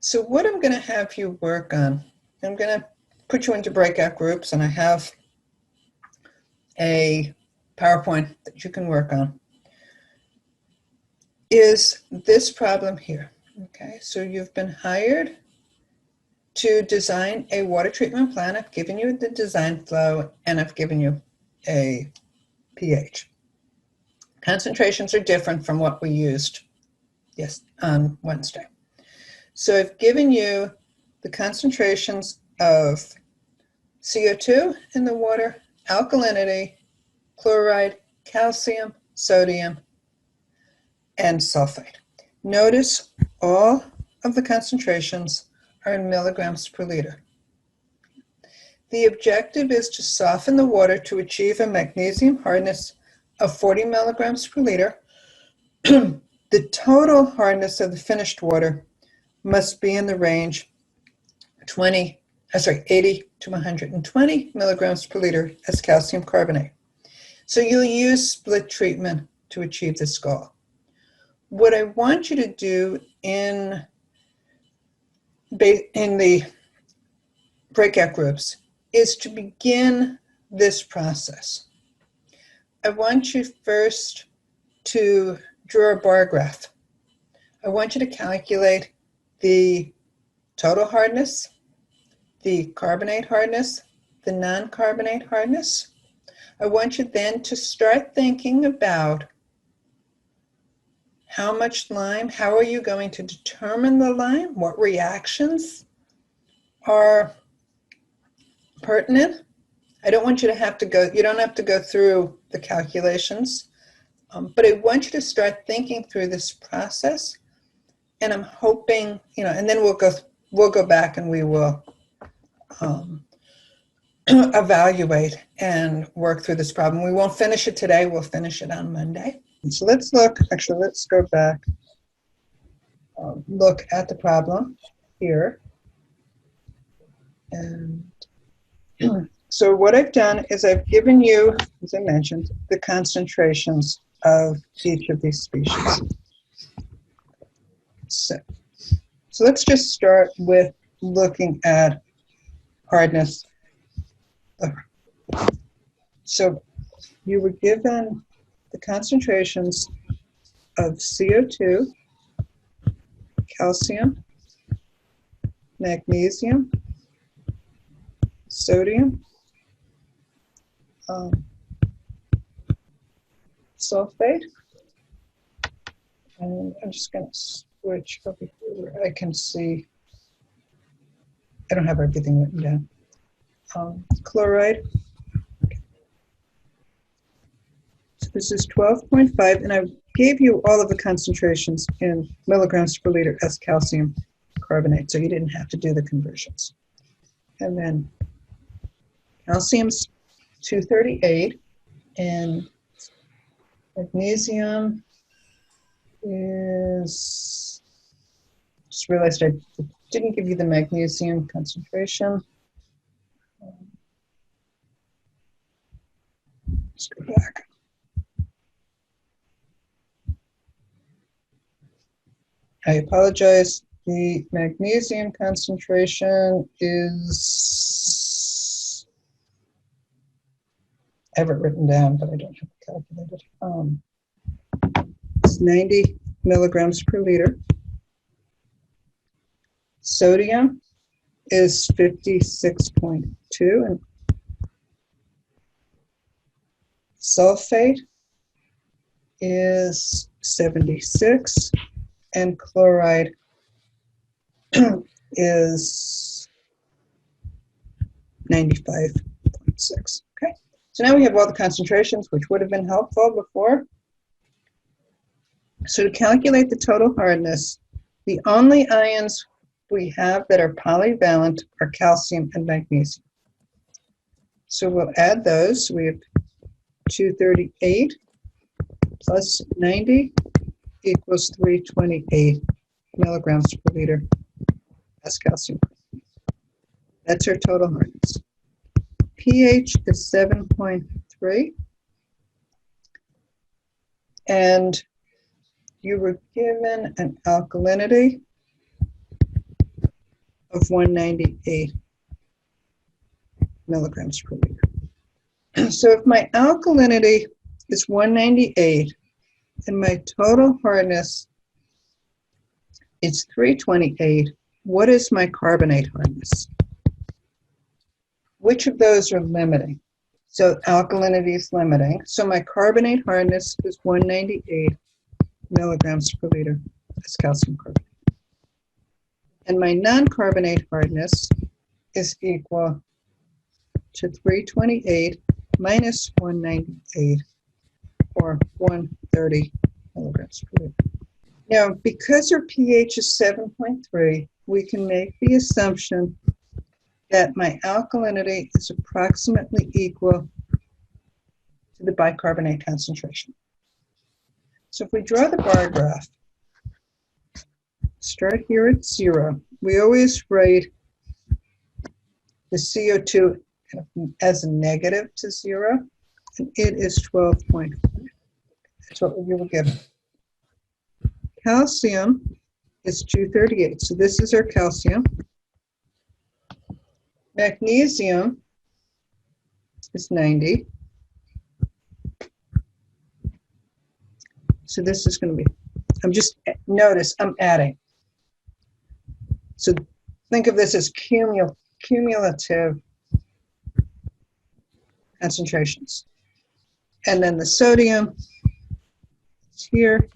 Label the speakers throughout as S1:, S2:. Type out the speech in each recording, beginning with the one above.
S1: So what I'm going to have you work on, I'm going to put you into breakout groups, and I have a PowerPoint that you can work on, is this problem here. Okay, so you've been hired to design a water treatment plant. I've given you the design flow, and I've given you a pH. Concentrations are different from what we used on Wednesday. So I've given you the concentrations of CO2 in the water, alkalinity, chloride, calcium, sodium, and sulfate. Notice all of the concentrations are in milligrams per liter. The objective is to soften the water to achieve a magnesium hardness of 40 milligrams per liter. The total hardness of the finished water must be in the range 80 to 120 milligrams per liter as calcium carbonate. So you'll use split treatment to achieve this goal. What I want you to do in the breakout groups is to begin this process. I want you first to draw a bar graph. I want you to calculate the total hardness, the carbonate hardness, the non-carbonate hardness. I want you then to start thinking about how much lime, how are you going to determine the lime, what reactions are pertinent. I don't want you to have to go, you don't have to go through the calculations, but I want you to start thinking through this process, and I'm hoping, and then we'll go back and we will evaluate and work through this problem. We won't finish it today, we'll finish it on Monday. So let's go back, look at the problem here. And so what I've done is I've given you, as I mentioned, the concentrations of each of these species. So let's just start with looking at hardness. So you were given the concentrations of CO2, calcium, magnesium, sodium, sulfate, and I'm just going to switch over here where I can see. I don't have everything written down. Chloride. So this is 12.5, and I gave you all of the concentrations in milligrams per liter as calcium carbonate, so you didn't have to do the conversions. And then calcium's 238, and magnesium is, just realized I didn't give you the magnesium concentration. Let's go back. I apologize. The magnesium concentration is, I have it written down, but I don't have it calculated. It's 90 milligrams per liter. Sodium is 56.2, and sulfate is 76, and chloride is 95.6. Okay, so now we have all the concentrations, which would have been helpful before. So to calculate the total hardness, the only ions we have that are polyvalent are calcium and magnesium. So we'll add those. We have 238 plus 90 equals 328 milligrams per liter as calcium. That's our total hardness. pH is 7.3, and you were given an alkalinity of 198 milligrams per liter. So if my alkalinity is 198 and my total hardness is 328, what is my carbonate hardness? Which of those are limiting? So alkalinity is limiting. So my carbonate hardness is 198 milligrams per liter as calcium carbonate. And my non-carbonate hardness is equal to 328 minus 198, or 130 milligrams per liter. Now, because our pH is 7.3, we can make the assumption that my alkalinity is approximately equal to the bicarbonate concentration. So if we draw the bar graph, start here at 0. We always write the CO2 as a negative to 0, and it is 12.5. That's what we were given. Calcium is 238, so this is our calcium. Magnesium is 90. So this is going to be, notice I'm adding. So think of this as cumulative concentrations. And then the sodium is here.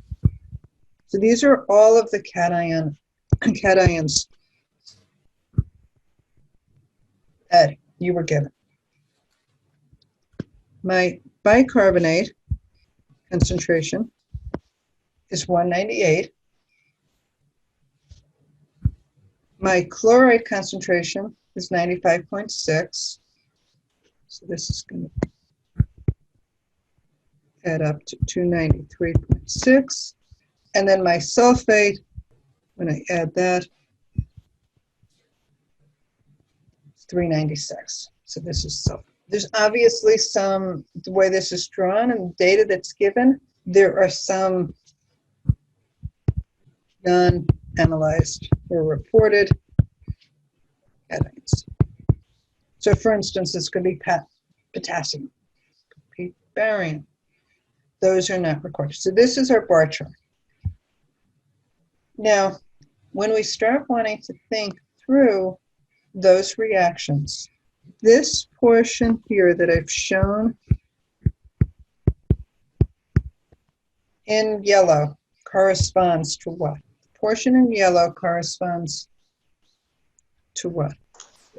S1: So these are all of the cations that you were given. My bicarbonate concentration is 198. My chloride concentration is 95.6. So this is going to add up to 293.6. And then my sulfate, when I add that, it's 396. So this is sulfate. There's obviously some, the way this is drawn and the data that's given, there are some non-analyzed or reported cations. So for instance, this could be potassium, could be barium. Those are not recorded. So this is our bar chart. Now, when we start wanting to think through those reactions, this portion here that I've shown in yellow corresponds to what? The portion in yellow corresponds to what?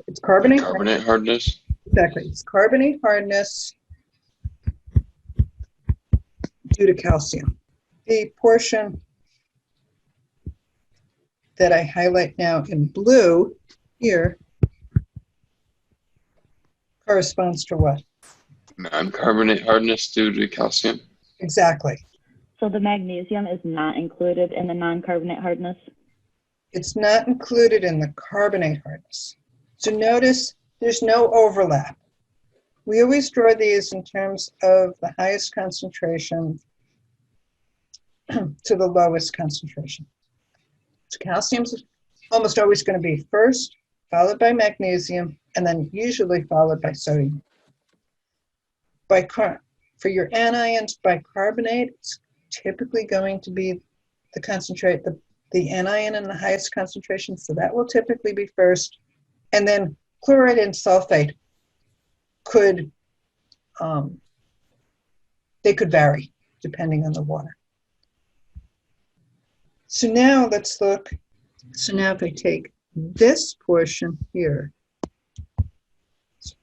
S1: It's carbonate
S2: hardness.
S1: Exactly. It's carbonate hardness due to calcium. The portion that I highlight now in blue here corresponds to what?
S2: Non-carbonate hardness due to calcium.
S1: Exactly.
S3: So the magnesium is not included in the non-carbonate hardness?
S1: It's not included in the carbonate hardness. So notice there's no overlap. We always draw these in terms of the highest concentration to the lowest concentration. So calcium's almost always going to be first, followed by magnesium, and then usually followed by sodium. For your anions, bicarbonate, it's typically going to be the anion in the highest concentration, so that will typically be first. And then chloride and sulfate could vary depending on the water. So now let's look. So now if I take this portion here, so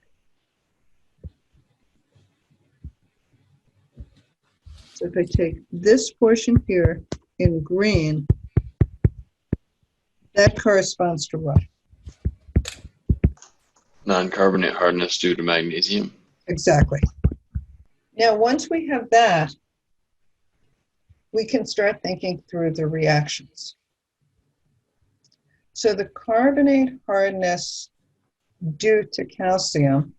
S1: if I take this portion here in green, that corresponds to what?
S2: Non-carbonate hardness due to magnesium.
S1: Exactly. Now, once we have that, we can start thinking through the reactions. So the carbonate hardness due to calcium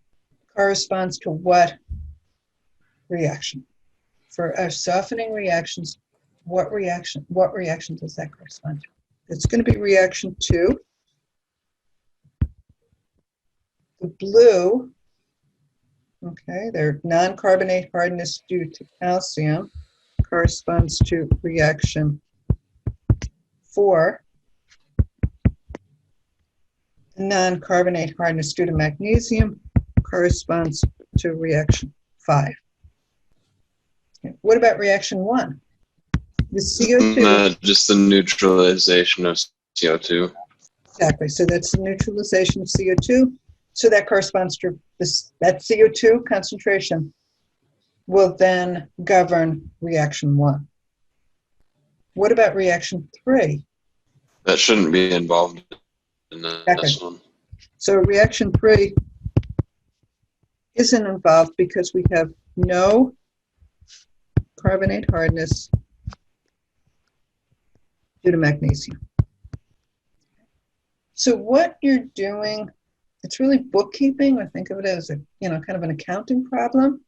S1: corresponds to what reaction? For our softening reactions, what reaction does that correspond to? It's going to be reaction 2. The blue, okay, their non-carbonate hardness due to calcium corresponds to reaction 4. The non-carbonate hardness due to magnesium corresponds to reaction 5. Okay. What about reaction 1? The CO2.
S2: Just the neutralization of CO2.
S1: Exactly. So that's the neutralization of CO2. So that corresponds to this, that CO2 concentration will then govern reaction 1. What about reaction 3?
S2: That shouldn't be involved in this one.
S1: So reaction 3 isn't involved because we have no carbonate hardness due to magnesium. So what you're doing, it's really bookkeeping. I think of it as a, kind of an accounting problem.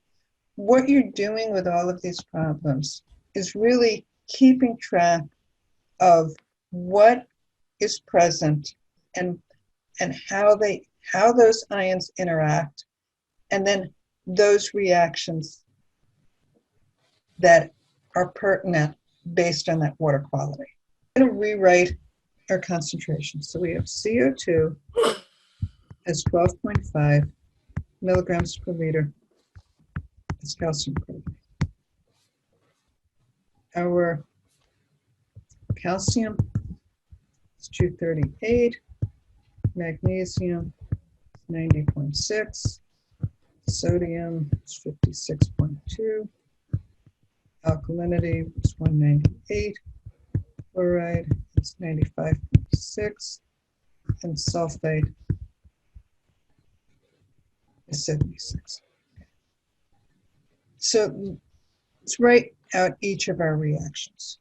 S1: What you're doing with all of these problems is really keeping track of what is present and how those ions interact, and then those reactions that are pertinent based on that water quality. I'm going to rewrite our concentration. So we have CO2 as 12.5 milligrams per liter as calcium carbonate. Our calcium is 238, magnesium is 90.6, sodium is 56.2, alkalinity is 198, fluoride is 95.6, and sulfate is 76. So let's write out each of our reactions.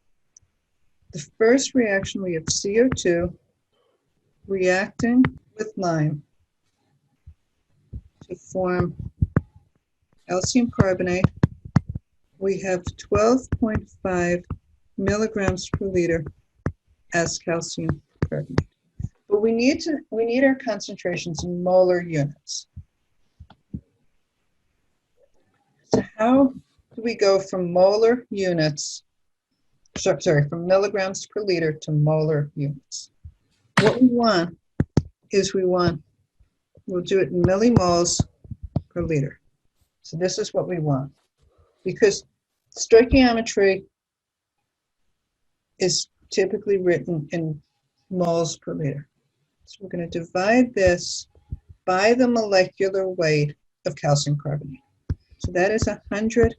S1: The first reaction, we have CO2 reacting with lime to form calcium carbonate. We have 12.5 milligrams per liter as calcium carbonate. But we need our concentrations in molar units. So how do we go from molar units, from milligrams per liter to molar units? What we want is we'll do it in millimoles per liter. So this is what we want, because stoichiometry is typically written in moles per liter. So we're going to divide this by the molecular weight of calcium carbonate. So that is 100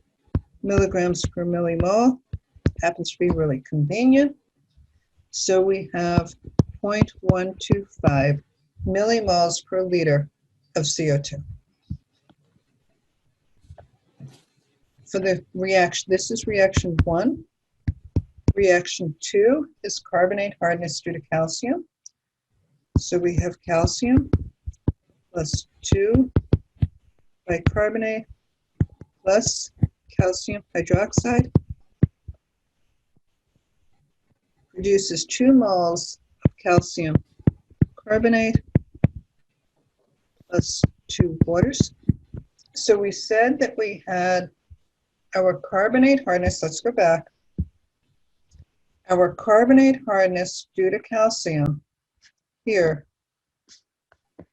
S1: milligrams per millimole. Happens to be really convenient. So we have 0.125 millimoles per liter of CO2. For the reaction, this is reaction 1. Reaction 2 is carbonate hardness due to calcium. So we have calcium plus 2 bicarbonate plus calcium hydroxide produces 2 moles of calcium carbonate plus 2 waters. So we said that we had our carbonate hardness, let's go back. Our carbonate hardness due to calcium here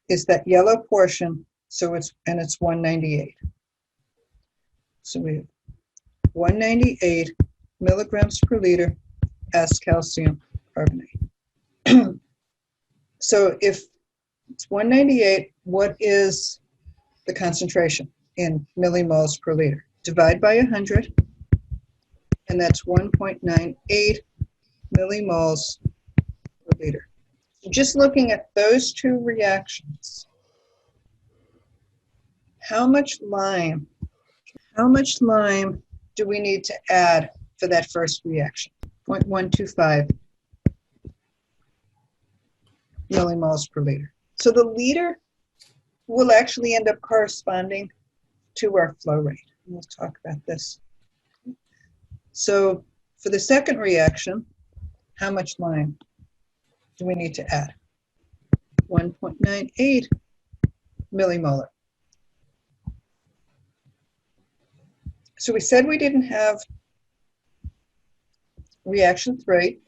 S1: is that yellow portion, so it's 198. So we have 198 milligrams per liter as calcium carbonate. So if it's 198, what is the concentration in millimoles per liter? Divide by 100, and that's 1.98 millimoles per liter. So just looking at those two reactions, how much lime do we need to add for that first reaction? 0.125 millimoles per liter. So the liter will actually end up corresponding to our flow rate. We'll talk about this. So for the second reaction, how much lime do we need to add? 1.98 millimolar. So we said we didn't have reaction 3.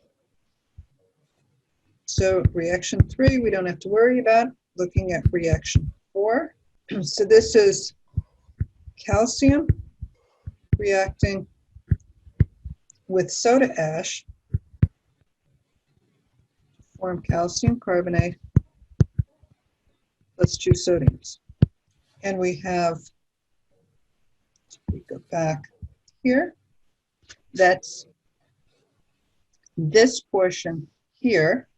S1: So reaction 3, we don't have to worry about. Looking at reaction 4. So this is calcium reacting with soda ash to form calcium carbonate plus 2 sodiums. And we have, we go back here, that's this portion here.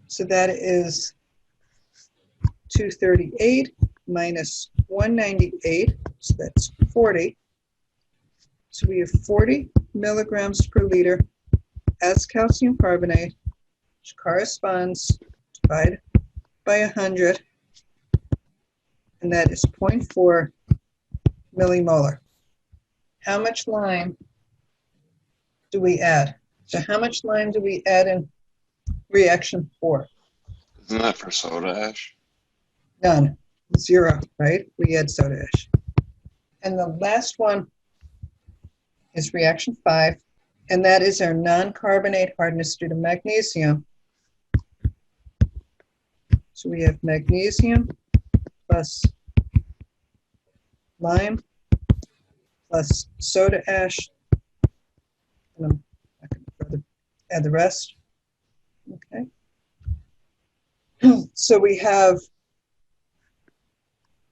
S1: So that is 238 minus 198, so that's 40. So we have 40 milligrams per liter as calcium carbonate, which corresponds, divided by 100, and that is 0.4 millimolar. How much lime do we add? So how much lime do we add in reaction 4?
S2: Isn't that for soda ash?
S1: None. 0, right? We add soda ash. And the last one is reaction 5, and that is our non-carbonate hardness due to magnesium. So we have magnesium plus lime plus soda ash. And I'm not going to further add the rest. Okay. So we have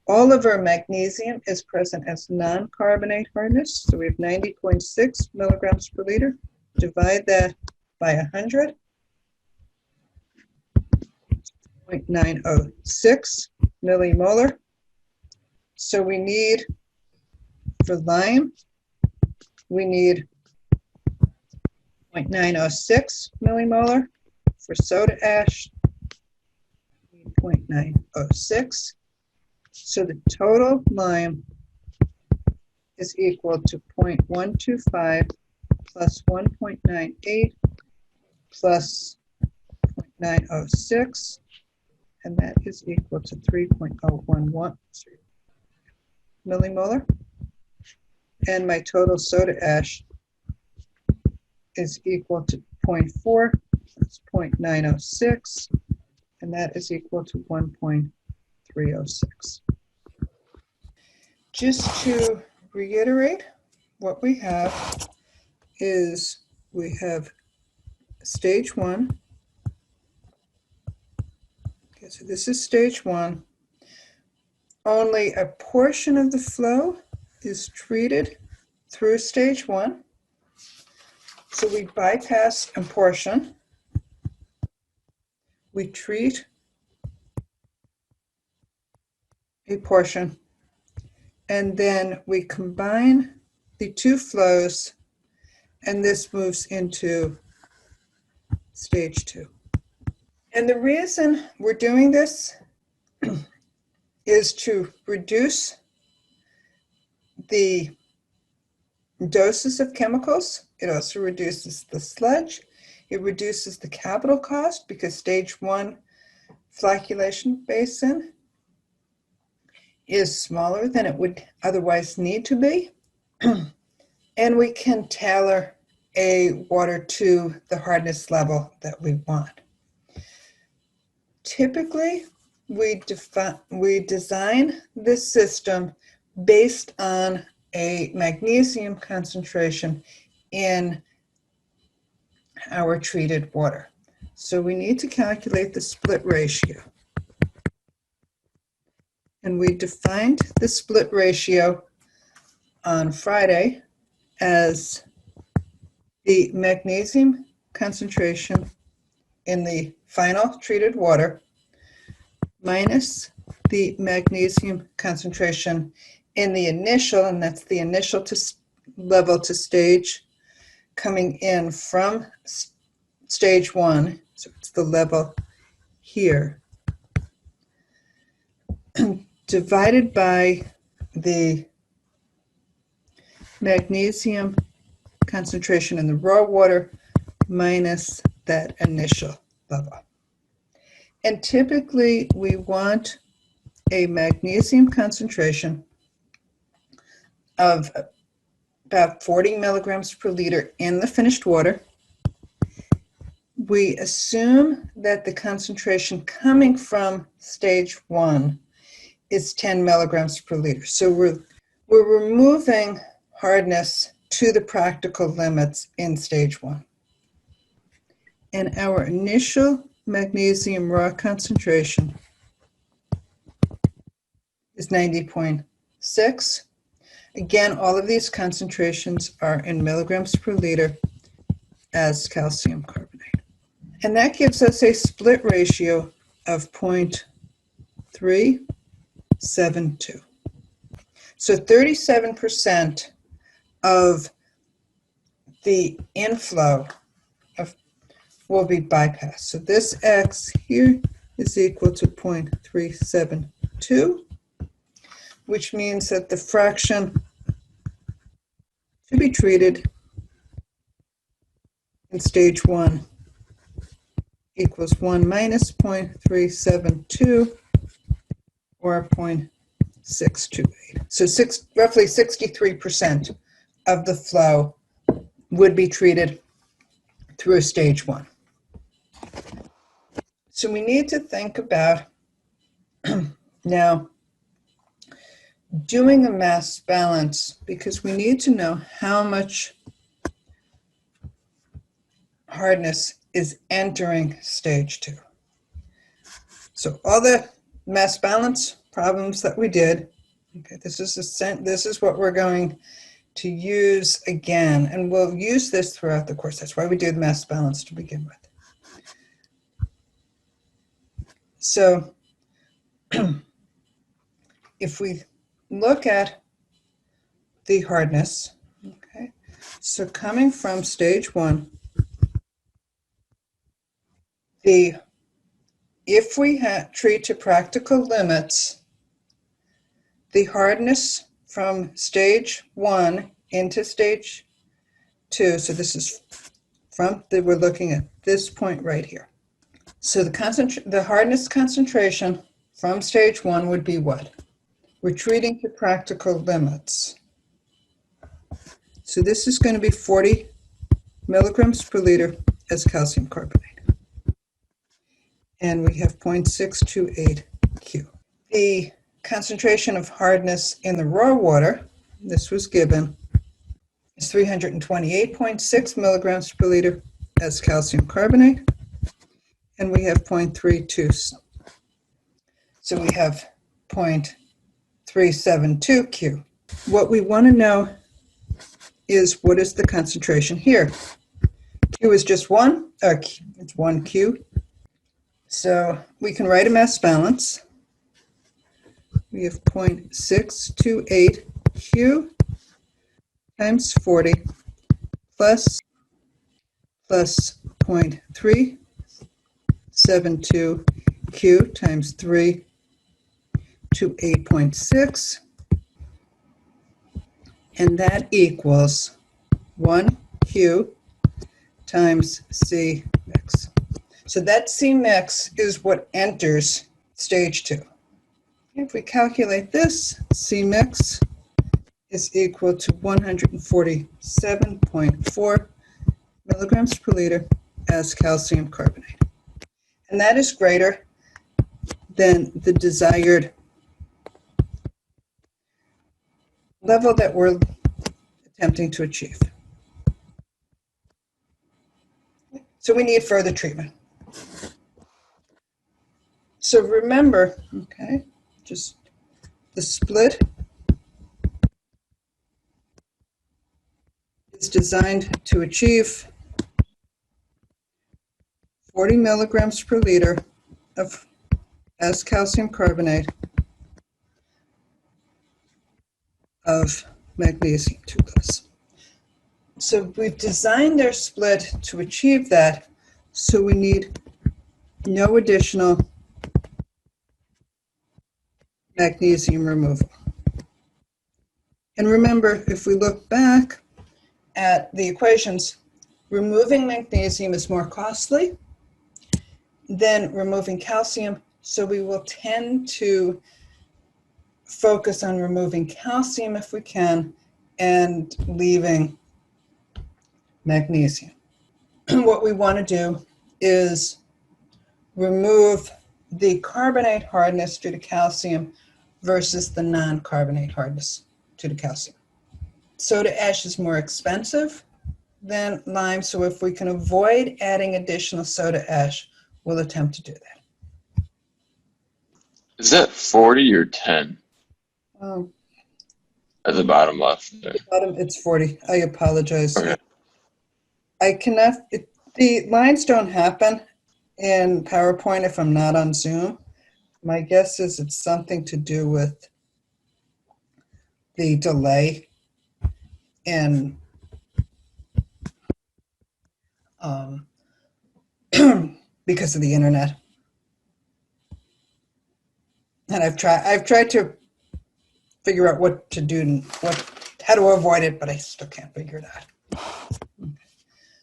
S1: all of our magnesium is present as non-carbonate hardness. So we have 90.6 milligrams per liter. Divide that by 100. 0.906 millimolar. So we need, for lime, we need 0.906 millimolar. For soda ash, 0.906. So the total lime is equal to 0.125 plus 1.98 plus 0.906, and that is equal to 3.011 millimolar. And my total soda ash is equal to 0.4, that's 0.906, and that is equal to 1.306. Just to reiterate, what we have is we have stage 1. Okay, so this is stage 1. Only a portion of the flow is treated through stage 1. So we bypass a portion. We treat a portion, and then we combine the 2 flows, and this moves into stage 2. And the reason we're doing this is to reduce the doses of chemicals. It also reduces the sludge. It reduces the capital cost because stage 1 flocculation basin is smaller than it would otherwise need to be. And we can tailor a water to the hardness level that we want. Typically, we design this system based on a magnesium concentration in our treated water. So we need to calculate the split ratio. And we defined the split ratio on Friday as the magnesium concentration in the final treated water minus the magnesium concentration in the initial, and that's the initial level to stage coming in from stage 1, so it's the level here, divided by the magnesium concentration in the raw water minus that initial level. And typically we want a magnesium concentration of about 40 milligrams per liter in the finished water. We assume that the concentration coming from stage 1 is 10 milligrams per liter. So we're removing hardness to the practical limits in stage 1. And our initial magnesium raw concentration is 90.6. Again, all of these concentrations are in milligrams per liter as calcium carbonate. And that gives us a split ratio of 0.372. So 37% of the inflow will be bypassed. So this X here is equal to 0.372, which means that the fraction to be treated in stage 1 equals 1 minus 0.372, or 0.628. So roughly 63% of the flow would be treated through stage 1. So we need to think about now doing a mass balance, because we need to know how much hardness is entering stage 2. So all the mass balance problems that we did, okay, this is what we're going to use again, and we'll use this throughout the course. That's why we do the mass balance to begin with. So if we look at the hardness, okay, so coming from stage 1, if we treat to practical limits, the hardness from stage 1 into stage 2, so this is we're looking at this point right here. So the hardness concentration from stage 1 would be what? We're treating to practical limits. So this is going to be 40 milligrams per liter as calcium carbonate. And we have 0.628 Q. The concentration of hardness in the raw water, this was given, is 328.6 milligrams per liter as calcium carbonate. And we have 0.32. So we have 0.372 Q. What we want to know is, what is the concentration here? Q is just 1, it's 1 Q. So we can write a mass balance. We have 0.628 Q times 40 plus 0.372 Q times 3 to 8.6, and that equals 1 Q times C mix. So that C mix is what enters stage 2. If we calculate this, C mix is equal to 147.4 milligrams per liter as calcium carbonate. And that is greater than the desired level that we're attempting to achieve. So we need further treatment. So remember, okay, just the split is designed to achieve 40 milligrams per liter of as calcium carbonate of magnesium 2+. So we've designed our split to achieve that, so we need no additional magnesium removal. And remember, if we look back at the equations, removing magnesium is more costly, than removing calcium. So we will tend to focus on removing calcium if we can and leaving magnesium. What we want to do is remove the carbonate hardness due to calcium versus the non-carbonate hardness due to calcium. Soda ash is more expensive than lime, so if we can avoid adding additional soda ash, we'll attempt to do that.
S2: Is that 40 or 10 at the bottom left there?
S1: Bottom, it's 40. I apologize.
S2: Okay.
S1: I cannot, the lines don't happen in PowerPoint if I'm not on Zoom. My guess is it's something to do with the delay in because of the internet. And I've tried to figure out what to do and how to avoid it, but I still can't figure it out. Okay.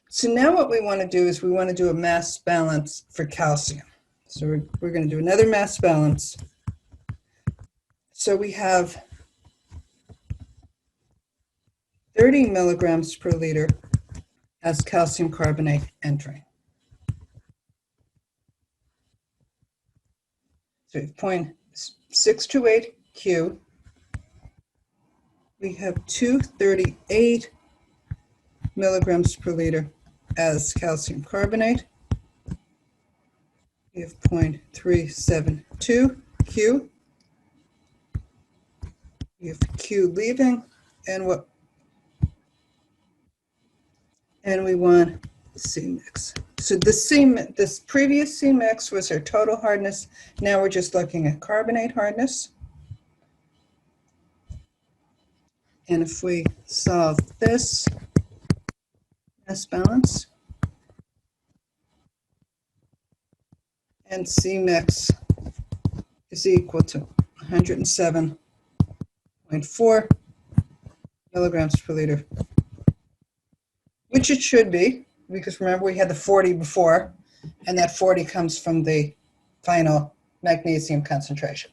S1: So now what we want to do is we want to do a mass balance for calcium. So we're going to do another mass balance. So we have 30 milligrams per liter as calcium carbonate entering. So 0.628 Q. We have 238 milligrams per liter as calcium carbonate. We have 0.372 Q. We have Q leaving, and we want C mix. So this previous C mix was our total hardness. Now we're just looking at carbonate hardness. And if we solve this mass balance, and C mix is equal to 107.4 milligrams per liter, which it should be, because remember we had the 40 before, and that 40 comes from the final magnesium concentration.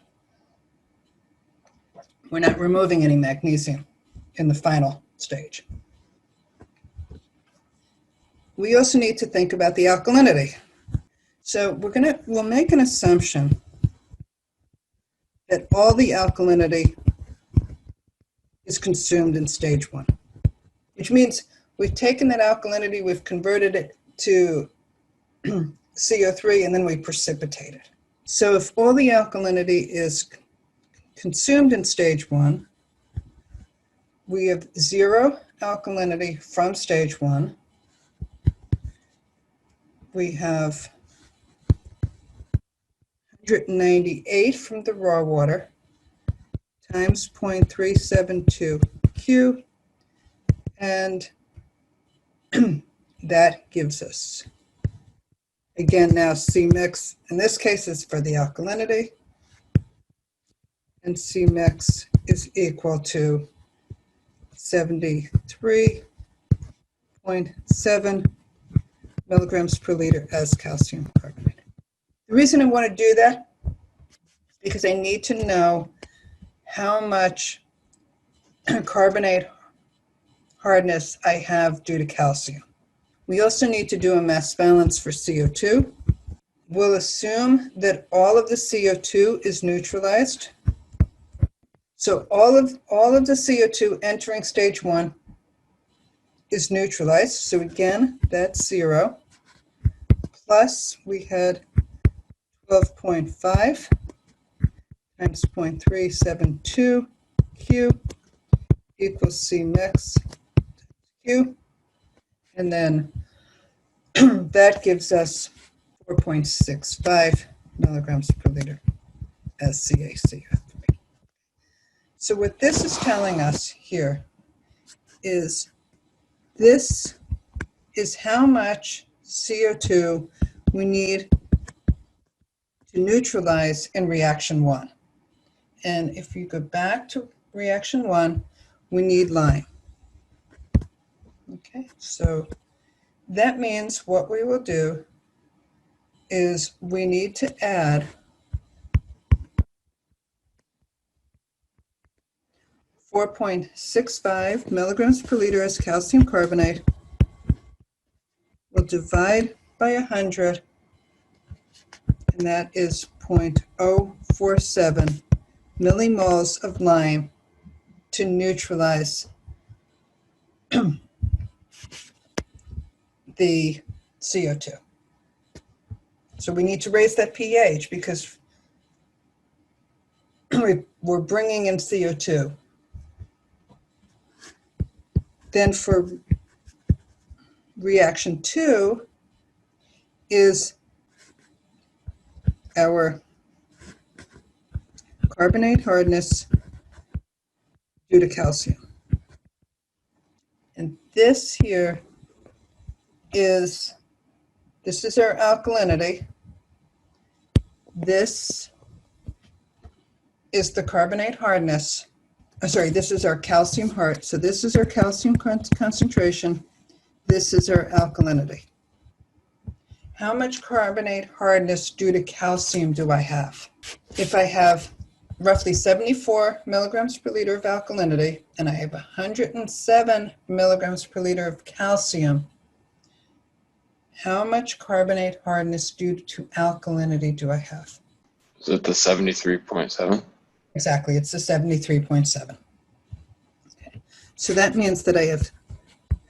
S1: We're not removing any magnesium in the final stage. We also need to think about the alkalinity. So we'll make an assumption that all the alkalinity is consumed in stage 1, which means we've taken that alkalinity, we've converted it to CO3, and then we precipitate it. So if all the alkalinity is consumed in stage 1, we have 0 alkalinity from stage 1. We have 198 from the raw water times 0.372 Q, and that gives us, again, now C mix, in this case is for the alkalinity, and C mix is equal to 73.7 milligrams per liter as calcium carbonate. The reason I want to do that is because I need to know how much carbonate hardness I have due to calcium. We also need to do a mass balance for CO2. We'll assume that all of the CO2 is neutralized. So all of the CO2 entering stage 1 is neutralized. So again, that's 0. Plus we had 12.5 times 0.372 Q equals C mix Q. And then that gives us 4.65 milligrams per liter as CaCO3. So what this is telling us here is this is how much CO2 we need to neutralize in reaction 1. And if you go back to reaction 1, we need lime. Okay, so that means what we will do is we need to add 4.65 milligrams per liter as calcium carbonate. We'll divide by 100, and that is 0.047 millimoles of lime to neutralize the CO2. So we need to raise that pH because we're bringing in CO2. Then for reaction 2 is our carbonate hardness due to calcium. And this here is our alkalinity. This is the carbonate hardness. This is our calcium hard. So this is our calcium concentration. This is our alkalinity. How much carbonate hardness due to calcium do I have? If I have roughly 74 milligrams per liter of alkalinity and I have 107 milligrams per liter of calcium, how much carbonate hardness due to alkalinity do I have?
S2: Is it the 73.7?
S1: Exactly, it's the 73.7. Okay. So that means that I have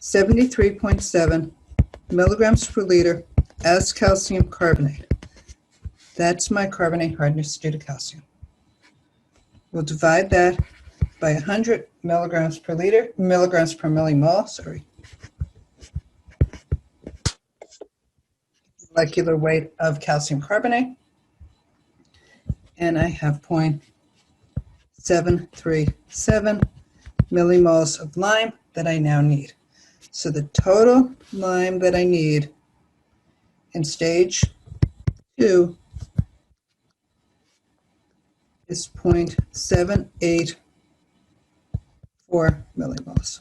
S1: 73.7 milligrams per liter as calcium carbonate. That's my carbonate hardness due to calcium. We'll divide that by 100 milligrams per millimole, molecular weight of calcium carbonate. And I have 0.737 millimoles of lime that I now need. So the total lime that I need in stage 2 is 0.784 millimoles.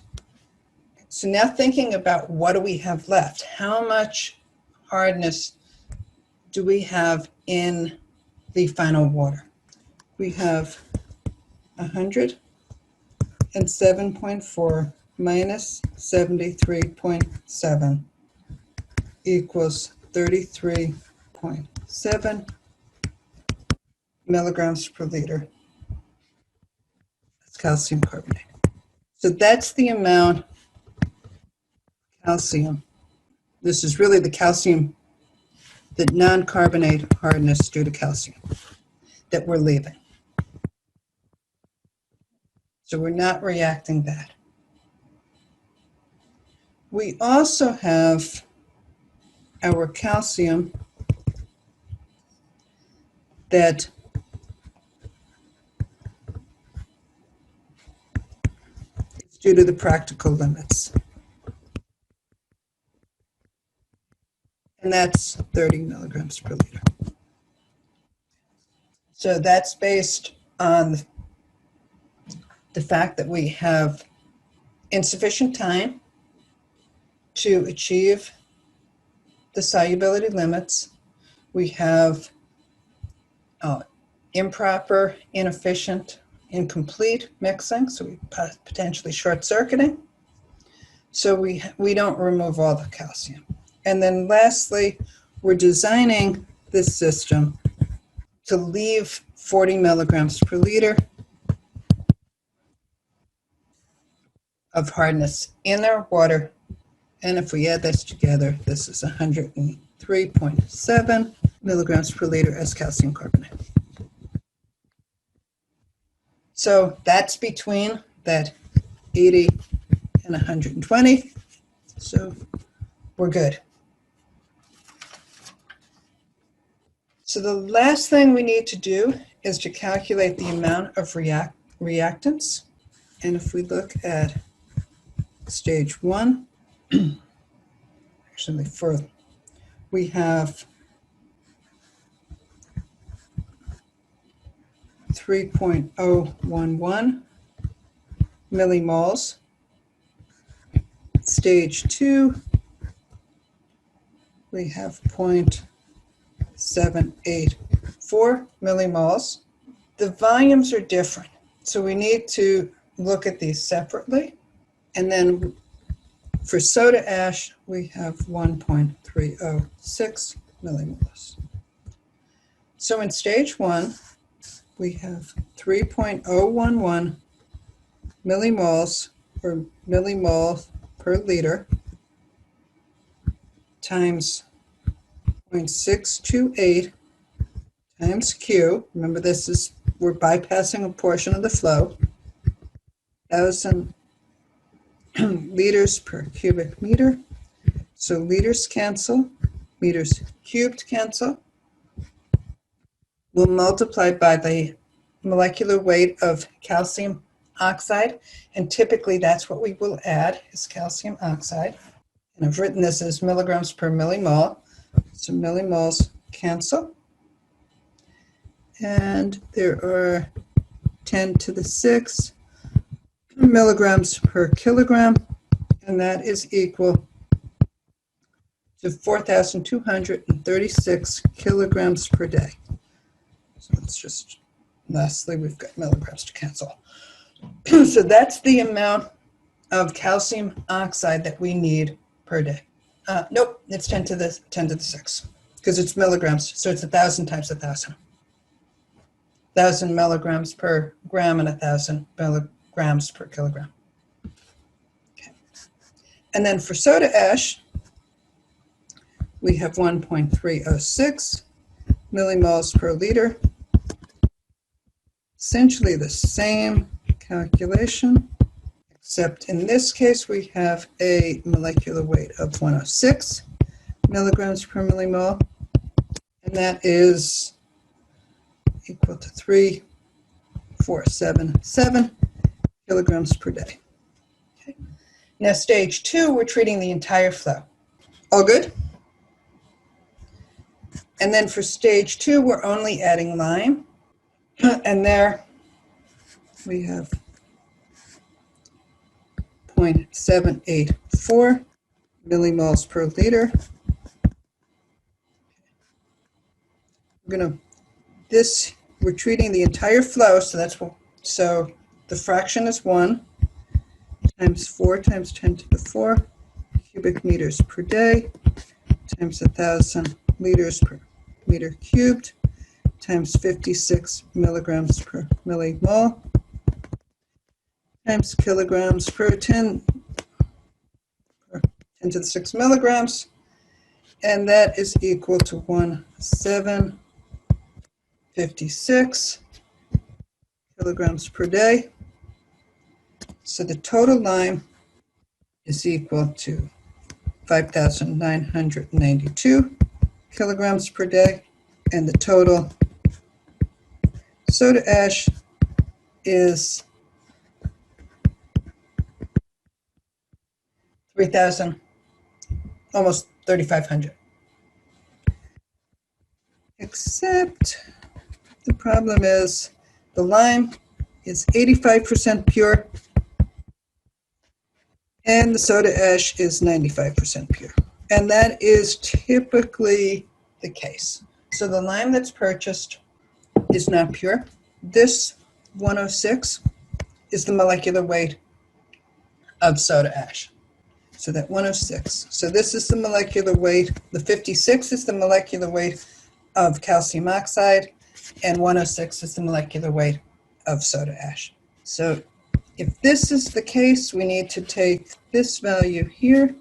S1: So now thinking about what do we have left? How much hardness do we have in the final water? We have 107.4 minus 73.7 equals 33.7 milligrams per liter. That's calcium carbonate. So that's the amount of calcium. This is really the calcium, the non-carbonate hardness due to calcium that we're leaving. So we're not reacting that. We also have our calcium that is due to the practical limits. And that's 30 milligrams per liter. So that's based on the fact that we have insufficient time to achieve the solubility limits. We have improper, inefficient, incomplete mixing, so we potentially short-circuiting. So we don't remove all the calcium. And then lastly, we're designing this system to leave 40 milligrams per liter of hardness in our water. And if we add this together, this is 103.7 milligrams per liter as calcium carbonate. So that's between that 80 and 120. So we're good. So the last thing we need to do is to calculate the amount of reactants. And if we look at stage 1, actually further, we have 3.011 millimoles. Stage 2, we have 0.0 0.784 millimoles. The volumes are different, so we need to look at these separately. And then for soda ash, we have 1.306 millimoles. So in stage 1, we have 3.011 millimoles or millimoles per liter times 0.628 times Q. Remember, we're bypassing a portion of the flow. 1,000 liters per cubic meter. So liters cancel, meters cubed cancel. We'll multiply by the molecular weight of calcium oxide, and typically that's what we will add is calcium oxide. And I've written this as milligrams per millimole. So millimoles cancel. And there are 10 to the 6 milligrams per kilogram, and that is equal to 4,236 kilograms per day. So it's just, lastly, we've got milligrams to cancel. So that's the amount of calcium oxide that we need per day. Nope, it's 10 to the 6 because it's milligrams. So it's 1,000 times 1,000. 1,000 milligrams per gram and 1,000 milligrams per kilogram. Okay. And then for soda ash, we have 1.306 millimoles per liter. Essentially the same calculation, except in this case we have a molecular weight of 106 milligrams per millimole, and that is equal to 3,477 kilograms per day. Okay. Now stage 2, we're treating the entire flow. All good? And then for stage 2, we're only adding lime. And there we have 0.784 millimoles per liter. We're treating the entire flow, so the fraction is 1 times 4 times 10 to the 4 cubic meters per day times 1,000 liters per meter cubed times 56 milligrams per millimole times kilograms per 10 to the 6 milligrams, and that is equal to 1,756 kilograms per day. So the total lime is equal to 5,992 kilograms per day, and the total soda ash is 3,000, almost 3,500. Except the problem is the lime is 85% pure and the soda ash is 95% pure. And that is typically the case. So the lime that's purchased is not pure. This 106 is the molecular weight of soda ash. So that 106. So this is the molecular weight. The 56 is the molecular weight of calcium oxide, and 106 is the molecular weight of soda ash. So if this is the case, we need to take this value here,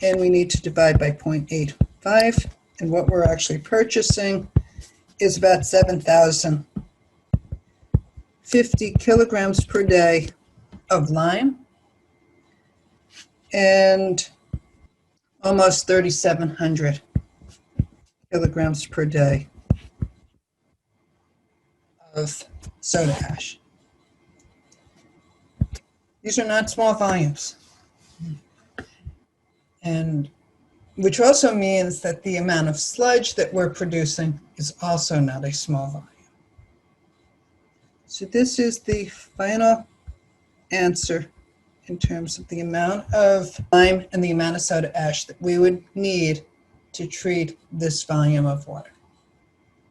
S1: and we need to divide by 0.85. And what we're actually purchasing is about 7,050 kilograms per day of lime and almost 3,700 kilograms per day of soda ash. These are not small volumes. And which also means that the amount of sludge that we're producing is also not a small volume. So this is the final answer in terms of the amount of lime and the amount of soda ash that we would need to treat this volume of water.